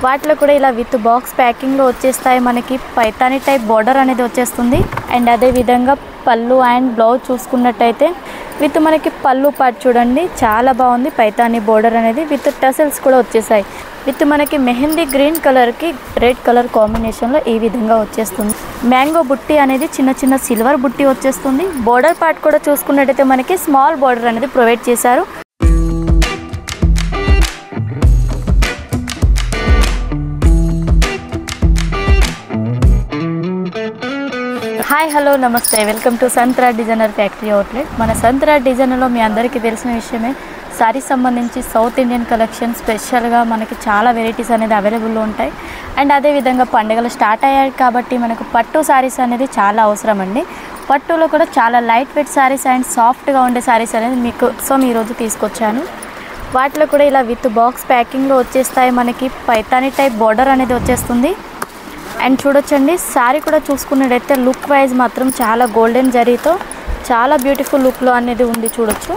వాటిలో కూడా ఇలా విత్ బాక్స్ ప్యాకింగ్లో వచ్చేస్తాయి. మనకి పైతాని టైప్ బార్డర్ అనేది వచ్చేస్తుంది. అండ్ అదే విధంగా పళ్ళు అండ్ బ్లౌజ్ చూసుకున్నట్టయితే విత్ మనకి పళ్ళు పార్ట్ చూడండి చాలా బాగుంది. పైతాని బార్డర్ అనేది విత్ టసల్స్ కూడా వచ్చేసాయి. విత్ మనకి మెహందీ గ్రీన్ కలర్కి రెడ్ కలర్ కాంబినేషన్లో ఈ విధంగా వచ్చేస్తుంది. మ్యాంగో బుట్టి అనేది చిన్న చిన్న సిల్వర్ బుట్టి వచ్చేస్తుంది. బార్డర్ పార్ట్ కూడా చూసుకున్నట్టయితే మనకి స్మాల్ బార్డర్ అనేది ప్రొవైడ్ చేశారు. హాయ్ హలో నమస్తే, welcome to Santra designer factory outlet. మన సంత్రా డిజైనర్లో మీ అందరికీ తెలిసిన విషయమే, సారీస్ సంబంధించి సౌత్ ఇండియన్ కలెక్షన్ స్పెషల్గా మనకి చాలా వెరైటీస్ అనేది అవైలబుల్లో ఉంటాయి. అండ్ అదేవిధంగా పండుగలు స్టార్ట్ అయ్యాయి కాబట్టి మనకు పట్టు సారీస్ అనేది చాలా అవసరం అండి. పట్టులో కూడా చాలా లైట్ వెయిట్ సారీస్ అండ్ సాఫ్ట్గా ఉండే సారీస్ అనేది మీకు ఈరోజు తీసుకొచ్చాను. వాటిలో కూడా ఇలా విత్ బాక్స్ ప్యాకింగ్లో వచ్చేస్తాయి. మనకి పైతాని టైప్ బార్డర్ అనేది వచ్చేస్తుంది. అండ్ చూడొచ్చండి, శారీ కూడా చూసుకున్నట్టయితే లుక్ వైజ్ మాత్రం చాలా గోల్డెన్ జరీతో చాలా బ్యూటిఫుల్ లుక్లో అనేది ఉంది. చూడొచ్చు,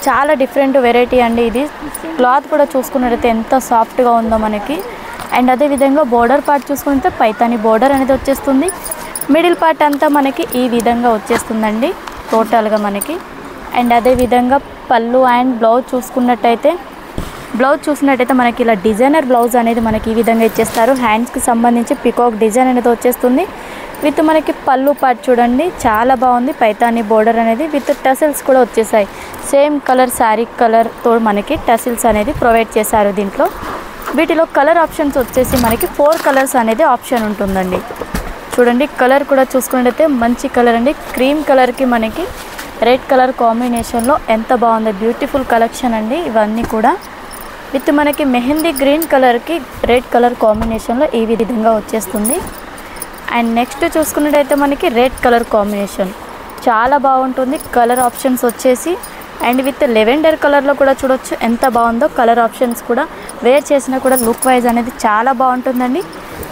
చాలా డిఫరెంట్ వెరైటీ అండి ఇది. క్లాత్ కూడా చూసుకున్నట్టయితే ఎంత సాఫ్ట్గా ఉందో మనకి. అండ్ అదేవిధంగా బోర్డర్ పార్ట్ చూసుకుంటే పైతాని బోర్డర్ అనేది వచ్చేస్తుంది. మిడిల్ పార్ట్ అంతా మనకి ఈ విధంగా వచ్చేస్తుందండి టోటల్గా మనకి. అండ్ అదేవిధంగా పళ్ళు అండ్ బ్లౌజ్ చూసుకున్నట్టయితే మనకి ఇలా డిజైనర్ బ్లౌజ్ అనేది మనకి ఈ విధంగా ఇచ్చేస్తారు. హ్యాండ్స్కి సంబంధించి పికాక్ డిజైన్ అనేది వచ్చేస్తుంది. విత్ మనకి పళ్ళు పార్ట్ చూడండి చాలా బాగుంది. పైతాని బోర్డర్ అనేది విత్ టసిల్స్ కూడా వచ్చేసాయి. సేమ్ కలర్ శారీ కలర్తో మనకి టసిల్స్ అనేది ప్రొవైడ్ చేశారు దీంట్లో. వీటిలో కలర్ ఆప్షన్స్ వచ్చేసి మనకి 4 కలర్స్ అనేది ఆప్షన్ ఉంటుందండి. చూడండి, కలర్ కూడా చూసుకున్నట్టయితే మంచి కలర్ అండి. క్రీమ్ కలర్కి మనకి రెడ్ కలర్ కాంబినేషన్లో ఎంత బాగుందో, బ్యూటిఫుల్ కలెక్షన్ అండి ఇవన్నీ కూడా. విత్ మనకి మెహందీ గ్రీన్ కలర్కి రెడ్ కలర్ కాంబినేషన్లో ఈ విధంగా వచ్చేస్తుంది. అండ్ నెక్స్ట్ చూసుకున్నట్టయితే మనకి రెడ్ కలర్ కాంబినేషన్ చాలా బాగుంటుంది. కలర్ ఆప్షన్స్ వచ్చేసి అండ్ విత్ లెవెండర్ కలర్లో కూడా చూడొచ్చు ఎంత బాగుందో. కలర్ ఆప్షన్స్ కూడా వేర్ చేసినా కూడా లుక్ వైజ్ అనేది చాలా బాగుంటుందండి.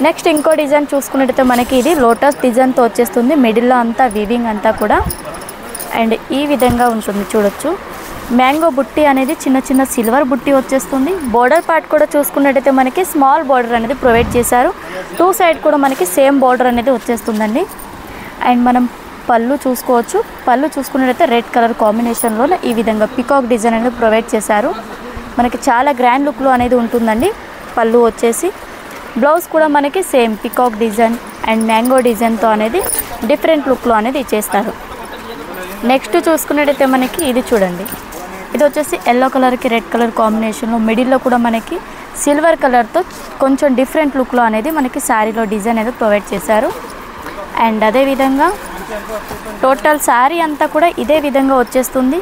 నెక్స్ట్ ఇంకో డిజైన్ చూసుకున్నట్టయితే మనకి ఇది లోటస్ డిజైన్తో వచ్చేస్తుంది. మిడిల్లో అంతా వీవింగ్ అంతా కూడా అండ్ ఈ విధంగా ఉంటుంది. చూడొచ్చు, మ్యాంగో బుట్టి అనేది చిన్న చిన్న సిల్వర్ బుట్టి వచ్చేస్తుంది. బోర్డర్ పార్ట్ కూడా చూసుకున్నట్టయితే మనకి స్మాల్ బార్డర్ అనేది ప్రొవైడ్ చేశారు. 2 సైడ్ కూడా మనకి సేమ్ బార్డర్ అనేది వచ్చేస్తుందండి. అండ్ మనం పళ్ళు చూసుకోవచ్చు. పళ్ళు చూసుకున్నట్టయితే రెడ్ కలర్ కాంబినేషన్లో ఈ విధంగా పికాక్ డిజైన్ అనేది ప్రొవైడ్ చేశారు. మనకి చాలా గ్రాండ్ లుక్లో అనేది ఉంటుందండి పళ్ళు వచ్చేసి. బ్లౌజ్ కూడా మనకి same peacock design and mango డిజైన్తో అనేది డిఫరెంట్ లుక్లో అనేది ఇచ్చేస్తారు. నెక్స్ట్ చూసుకున్నట్టయితే మనకి ఇది చూడండి, ఇది వచ్చేసి ఎల్లో కలర్కి రెడ్ కలర్ కాంబినేషన్లో మిడిల్లో కూడా మనకి సిల్వర్ కలర్తో కొంచెం డిఫరెంట్ లుక్లో అనేది మనకి శారీలో డిజైన్ అనేది ప్రొవైడ్ చేశారు. అండ్ అదేవిధంగా టోటల్ శారీ అంతా కూడా ఇదే విధంగా వచ్చేస్తుంది.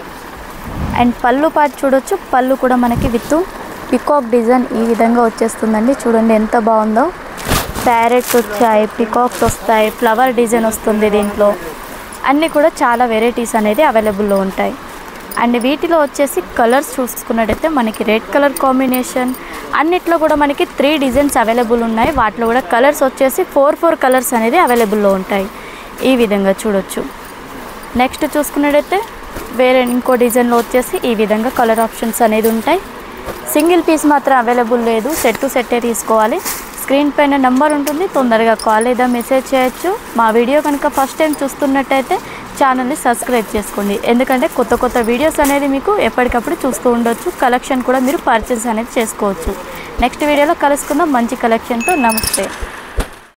అండ్ పళ్ళు పార్ట్ చూడొచ్చు, పళ్ళు కూడా మనకి విత్ పికాక్ డిజైన్ ఈ విధంగా వచ్చేస్తుందండి. చూడండి ఎంత బాగుందో. ప్యారెట్స్ వచ్చాయి, పికాక్స్ వస్తాయి, ఫ్లవర్ డిజైన్ వస్తుంది దీంట్లో. అన్నీ కూడా చాలా వెరైటీస్ అనేది అవైలబుల్లో ఉంటాయి. అండ్ వీటిలో వచ్చేసి కలర్స్ చూసుకున్నట్టయితే మనకి రెడ్ కలర్ కాంబినేషన్ అన్నిట్లో కూడా మనకి 3 డిజైన్స్ అవైలబుల్ ఉన్నాయి. వాటిలో కూడా కలర్స్ వచ్చేసి 4 కలర్స్ అనేది అవైలబుల్లో ఉంటాయి. ఈ విధంగా చూడొచ్చు. నెక్స్ట్ చూసుకున్నట్టయితే వేరే ఇంకో డిజైన్లో వచ్చేసి ఈ విధంగా కలర్ ఆప్షన్స్ అనేది ఉంటాయి. సింగిల్ పీస్ మాత్రం అవైలబుల్ లేదు, సెట్ టు సెట్టే తీసుకోవాలి. స్క్రీన్ పైన నెంబర్ ఉంటుంది, తొందరగా కాల్ లేదా మెసేజ్ చేయొచ్చు. మా వీడియో కనుక ఫస్ట్ టైం చూస్తున్నట్టయితే ఛానల్ని సబ్స్క్రైబ్ చేసుకోండి. ఎందుకంటే కొత్త వీడియోస్ అనేది మీకు ఎప్పటికప్పుడు చూస్తూ ఉండొచ్చు. కలెక్షన్ కూడా మీరు పర్చేస్ అనేది చేసుకోవచ్చు. నెక్స్ట్ వీడియోలో కలుసుకుందాం మంచి కలెక్షన్తో. నమస్తే.